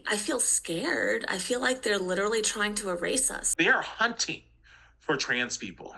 I feel scared. I feel like they're literally trying to erase us. They are hunting for trans people.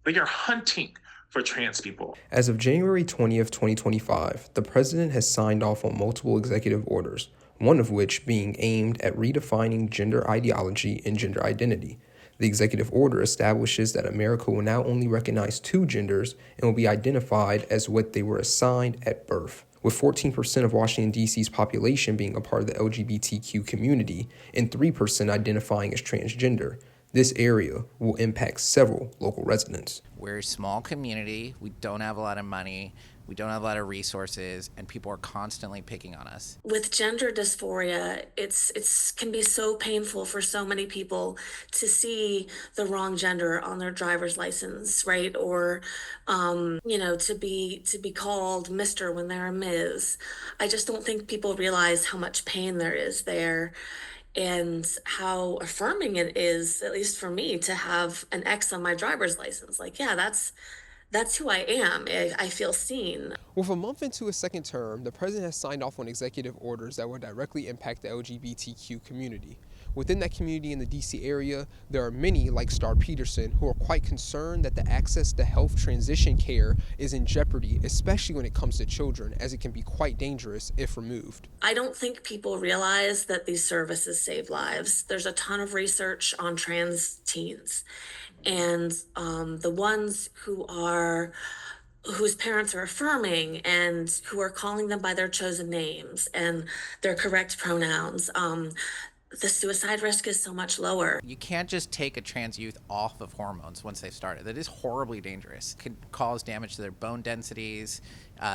They are hunting for trans people. As of January 20th, 2025, the president has signed off on multiple executive orders, one of which being aimed at redefining gender ideology and gender identity. The executive order establishes that America will now only recognize two genders and will be identified as what they were assigned at birth. With 14% of Washington, D.C.'s population being a part of the LGBTQ community and 3% identifying as transgender, this area will impact several local residents. We're a small community. We don't have a lot of money. We don't have a lot of resources, and people are constantly picking on us. With gender dysphoria, it's can be so painful for so many people to see the wrong gender on their driver's license, right? Or to be called Mr. when they're a Ms. I just don't think people realize how much pain there is there and how affirming it is, at least for me, to have an X on my driver's license. Like, yeah, that's who I am. I feel seen. With a month into his second term, the president has signed off on executive orders that will directly impact the LGBTQ community. Within that community in the DC area, there are many, like Star Peterson, who are quite concerned that the access to health transition care is in jeopardy, especially when it comes to children, as it can be quite dangerous if removed. I don't think people realize that these services save lives. There's a ton of research on trans teens, and the ones whose parents are affirming and who are calling them by their chosen names and their correct pronouns, the suicide risk is so much lower. You can't just take a trans youth off of hormones once they've started. That is horribly dangerous. It could cause damage to their bone densities,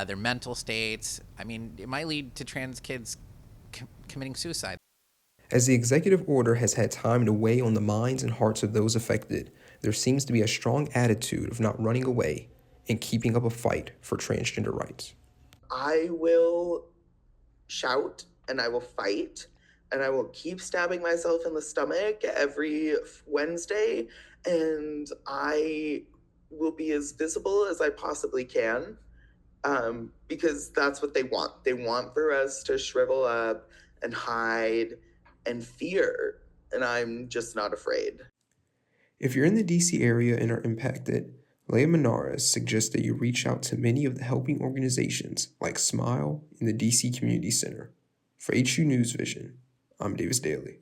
their mental states. I mean, it might lead to trans kids committing suicide. As the executive order has had time to weigh on the minds and hearts of those affected, there seems to be a strong attitude of not running away and keeping up a fight for transgender rights. I will shout and I will fight and I will keep stabbing myself in the stomach every Wednesday, and I will be as visible as I possibly can, because that's what they want. They want for us to shrivel up and hide and fear, and I'm just not afraid. If you're in the DC area and are impacted, Leah Menares suggests that you reach out to many of the helping organizations like Smile and the DC Community Center. For HU News Vision, I'm Davis Daly.